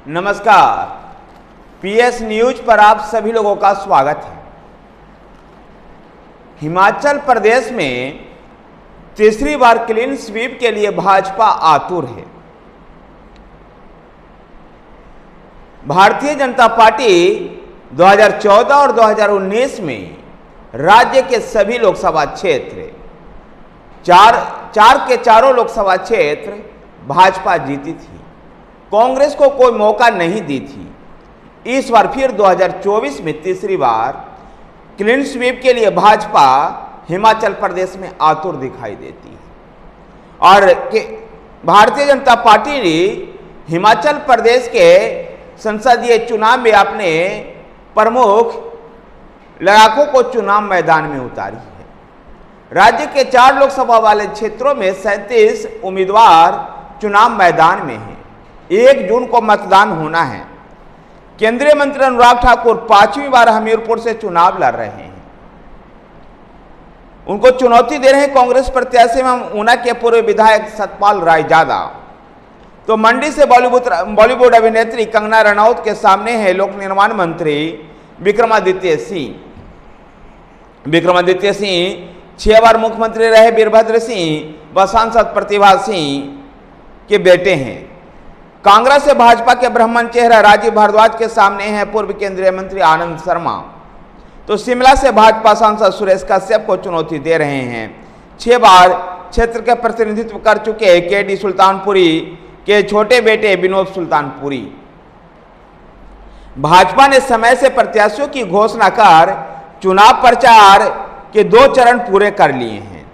नमस्कार, PS news पर आप सभी लोगों का स्वागत है। हिमाचल प्रदेश में तीसरी बार क्लीन स्वीप के लिए भाजपा आतुर है। भारतीय जनता पार्टी 2014 और 2019 में राज्य के सभी लोकसभा क्षेत्र चार के चारों लोकसभा क्षेत्र भाजपा जीती थी। कांग्रेस को कोई मौका नहीं दी थी। इस बार फिर 2024 में तीसरी बार क्लीन स्वीप के लिए भाजपा हिमाचल प्रदेश में आतुर दिखाई देती है और भारतीय जनता पार्टी ने हिमाचल प्रदेश के संसदीय चुनाव में अपने प्रमुख लड़ाकों को चुनाव मैदान में उतारी है। राज्य के 4 लोकसभा वाले क्षेत्रों में 37 उम्मीदवार चुनाव मैदान में हैं। 1 जून को मतदान होना है। केंद्रीय मंत्री अनुराग ठाकुर 5वीं बार हमीरपुर से चुनाव लड़ रहे हैं। उनको चुनौती दे रहे हैं कांग्रेस प्रत्याशी एवं ऊना के पूर्व विधायक सतपाल रायजादा। तो मंडी से बॉलीवुड अभिनेत्री कंगना रनौत के सामने है लोक निर्माण मंत्री विक्रमादित्य सिंह। विक्रमादित्य सिंह 6 बार मुख्यमंत्री रहे वीरभद्र सिंह व सांसद प्रतिभा सिंह के बेटे हैं। कांग्रेस से भाजपा के ब्राह्मण चेहरा राजीव भारद्वाज के सामने है पूर्व केंद्रीय मंत्री आनंद शर्मा। तो शिमला से भाजपा सांसद सुरेश कश्यप को चुनौती दे रहे हैं। 6 बार क्षेत्र के प्रतिनिधित्व कर चुके केडी सुल्तानपुरी के छोटे बेटे विनोद सुल्तानपुरी। भाजपा ने समय से प्रत्याशियों की घोषणा कर चुनाव प्रचार के 2 चरण पूरे कर लिए हैं।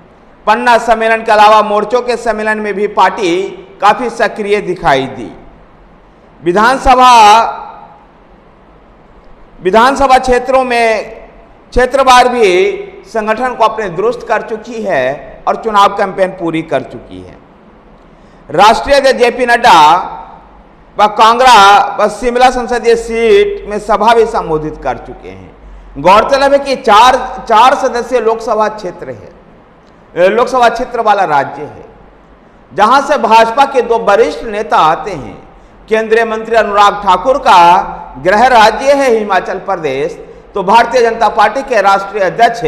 पन्ना सम्मेलन के अलावा मोर्चों के सम्मेलन में भी पार्टी काफी सक्रिय दिखाई दी। विधानसभा क्षेत्रों में क्षेत्रवार भी संगठन को अपने दुरुस्त कर चुकी है और चुनाव कैंपेन पूरी कर चुकी है। राष्ट्रीय अध्यक्ष जेपी नड्डा व कांगड़ा व शिमला संसदीय सीट में सभा भी संबोधित कर चुके हैं। गौरतलब है कि 4 सदस्यीय लोकसभा क्षेत्र वाला राज्य है, जहां से भाजपा के 2 वरिष्ठ नेता आते हैं। केंद्रीय मंत्री अनुराग ठाकुर का गृह राज्य है हिमाचल प्रदेश, तो भारतीय जनता पार्टी के राष्ट्रीय अध्यक्ष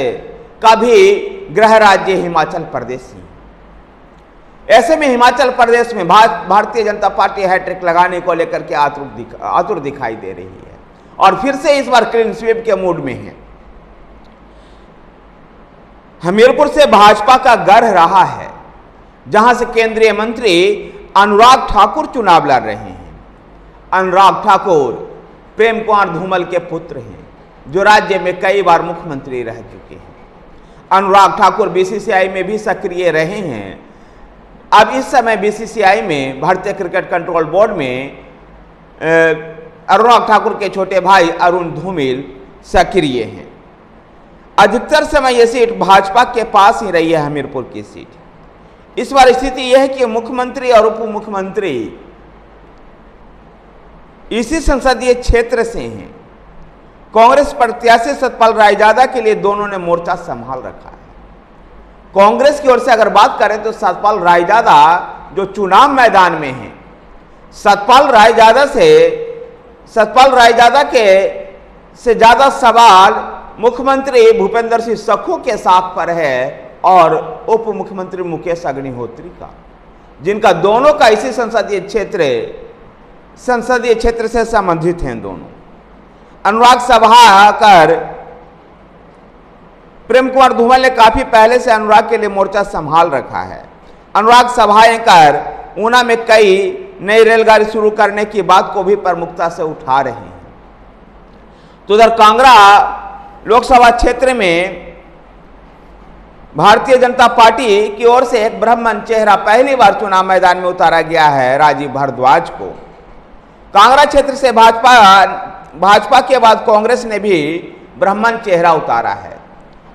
का भी गृह राज्य हिमाचल प्रदेश ही। ऐसे में हिमाचल प्रदेश में भारतीय जनता पार्टी हैट्रिक लगाने को लेकर के आतुर दिखाई दे रही है और फिर से इस बार क्लीन स्वीप के मूड में है। हमीरपुर से भाजपा का गढ़ रहा है, जहां से केंद्रीय मंत्री अनुराग ठाकुर चुनाव लड़ रहे हैं। अनुराग ठाकुर प्रेम कुमार धूमल के पुत्र हैं, जो राज्य में कई बार मुख्यमंत्री रह चुके हैं। अनुराग ठाकुर बीसीसीआई में भी सक्रिय रहे हैं। अब इस समय बीसीसीआई में भारतीय क्रिकेट कंट्रोल बोर्ड में अनुराग ठाकुर के छोटे भाई अरुण धूमिल सक्रिय हैं। अधिकतर समय यह सीट भाजपा के पास ही रही है, हमीरपुर की सीट। इस बार स्थिति यह है कि मुख्यमंत्री और उप मुख्यमंत्री इसी संसदीय क्षेत्र से हैं। कांग्रेस प्रत्याशी सतपाल रायजादा के लिए दोनों ने मोर्चा संभाल रखा है। कांग्रेस की ओर से अगर बात करें तो सतपाल रायजादा जो चुनाव मैदान में है, सतपाल रायजादा के से ज्यादा सवाल मुख्यमंत्री भूपेंद्र सिंह सखू के साथ पर है और उप मुख्यमंत्री मुकेश अग्निहोत्री का, जिनका दोनों का इसी संसदीय क्षेत्र से संबंधित हैं दोनों। अनुराग सभा कर प्रेम कुमार धूमल ने काफी पहले से अनुराग के लिए मोर्चा संभाल रखा है। अनुराग सभाएं कर ऊना में कई नई रेलगाड़ी शुरू करने की बात को भी प्रमुखता से उठा रहे हैं। तो उधर कांगड़ा लोकसभा क्षेत्र में भारतीय जनता पार्टी की ओर से एक ब्राह्मण चेहरा पहली बार चुनाव मैदान में उतारा गया है, राजीव भारद्वाज को। कांगड़ा क्षेत्र से भाजपा के बाद कांग्रेस ने भी ब्राह्मण चेहरा उतारा है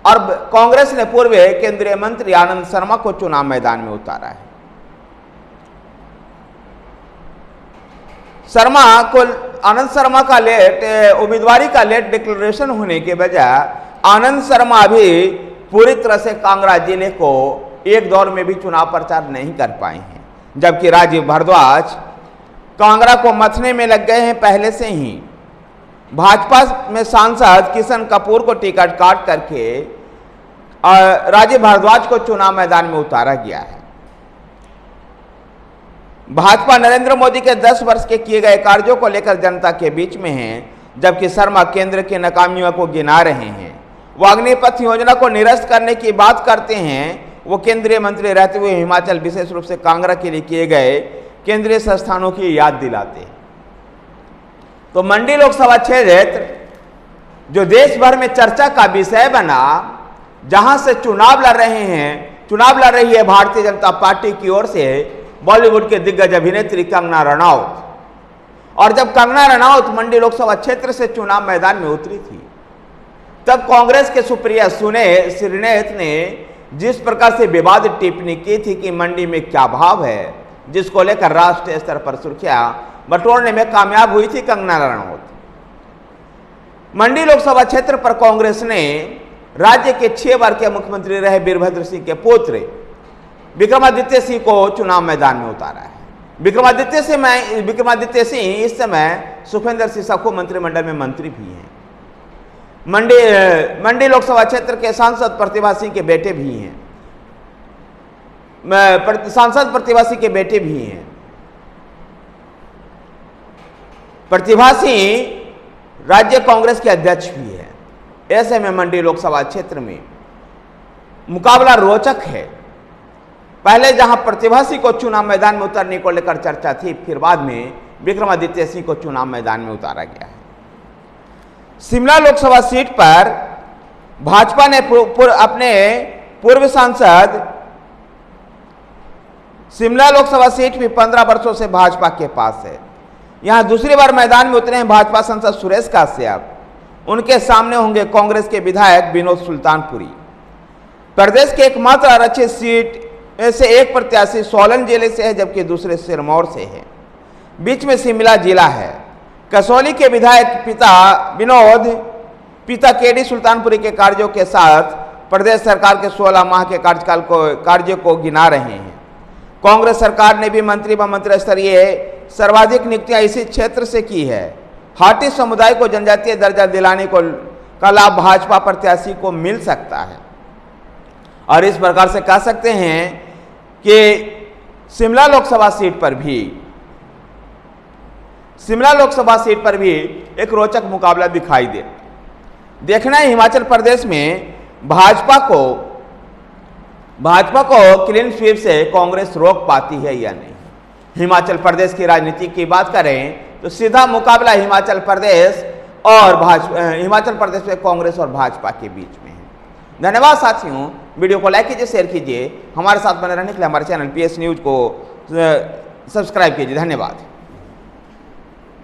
और कांग्रेस ने पूर्व केंद्रीय मंत्री आनंद शर्मा को चुनाव मैदान में उतारा है। आनंद शर्मा का उम्मीदवारी का लेट डिक्लेरेशन होने के बजाय आनंद शर्मा अभी पूरी तरह से कांगड़ा जिले को एक दौर में भी चुनाव प्रचार नहीं कर पाए हैं, जबकि राजीव भारद्वाज कांगड़ा को मथने में लग गए हैं पहले से ही। भाजपा में सांसद किशन कपूर को टिकट काट करके राजीव भारद्वाज को चुनाव मैदान में उतारा गया है। भाजपा नरेंद्र मोदी के 10 वर्ष के किए गए कार्यों को लेकर जनता के बीच में है, जबकि शर्मा केंद्र की नाकामियों को गिना रहे हैं। वो अग्निपथ योजना को निरस्त करने की बात करते हैं। वो केंद्रीय मंत्री रहते हुए हिमाचल, विशेष रूप से कांगड़ा के लिए किए गए केंद्रीय संस्थानों की याद दिलाते हैं। तो मंडी लोकसभा क्षेत्र जो देश भर में चर्चा का विषय बना, जहां से चुनाव लड़ रही है भारतीय जनता पार्टी की ओर से बॉलीवुड के दिग्गज अभिनेत्री कंगना रनौत। और जब कंगना रनौत मंडी लोकसभा क्षेत्र से चुनाव मैदान में उतरी थी, तब कांग्रेस के सुप्रिया श्रीनेत ने जिस प्रकार से विवादित टिप्पणी की थी कि मंडी में क्या भाव है, जिसको लेकर राष्ट्रीय स्तर पर सुर्खियां बटोरने में कामयाब हुई थी कंगना रनौत। मंडी लोकसभा क्षेत्र पर कांग्रेस ने राज्य के 6 बार के मुख्यमंत्री रहे वीरभद्र सिंह के पुत्र विक्रमादित्य सिंह को चुनाव मैदान में उतारा है। विक्रमादित्य सिंह इस समय सुखविंदर सिंह सखू मंत्रिमंडल में मंत्री भी हैं। मंडी लोकसभा क्षेत्र के सांसद प्रतिभा सिंह के बेटे भी हैं। प्रतिभा सिंह राज्य कांग्रेस के अध्यक्ष भी है। ऐसे में मंडी लोकसभा क्षेत्र में मुकाबला रोचक है। पहले जहां प्रतिभा सिंह को चुनाव मैदान में उतारने को लेकर चर्चा थी, फिर बाद में विक्रमादित्य सिंह को चुनाव मैदान में उतारा गया है। शिमला लोकसभा सीट पर भाजपा ने अपने पूर्व सांसद, शिमला लोकसभा सीट भी 15 वर्षों से भाजपा के पास है। यहां दूसरी बार मैदान में उतरे हैं भाजपा सांसद सुरेश कश्यप। उनके सामने होंगे कांग्रेस के विधायक विनोद सुल्तानपुरी। प्रदेश के एकमात्र आरक्षित सीट में से एक प्रत्याशी सोलन जिले से है, जबकि दूसरे सिरमौर से है। बीच में शिमला जिला है। कसौली के विधायक पिता केडी सुल्तानपुरी के कार्यों के साथ प्रदेश सरकार के 16 माह के कार्य को गिना रहे हैं। कांग्रेस सरकार ने भी मंत्री व मंत्री स्तरीय सर्वाधिक नियुक्तियां इसी क्षेत्र से की है। हाटी समुदाय को जनजातीय दर्जा दिलाने का लाभ भाजपा प्रत्याशी को मिल सकता है। और इस प्रकार से कह सकते हैं कि शिमला लोकसभा सीट पर भी एक रोचक मुकाबला दिखाई दे। देखना है हिमाचल प्रदेश में भाजपा को क्लीन स्वीप से कांग्रेस रोक पाती है या नहीं। हिमाचल प्रदेश की राजनीति की बात करें तो सीधा मुकाबला हिमाचल प्रदेश में कांग्रेस और भाजपा के बीच में है। धन्यवाद साथियों, वीडियो को लाइक कीजिए, शेयर कीजिए। हमारे साथ बने रहने के लिए हमारे चैनल PS न्यूज को सब्सक्राइब कीजिए। धन्यवाद।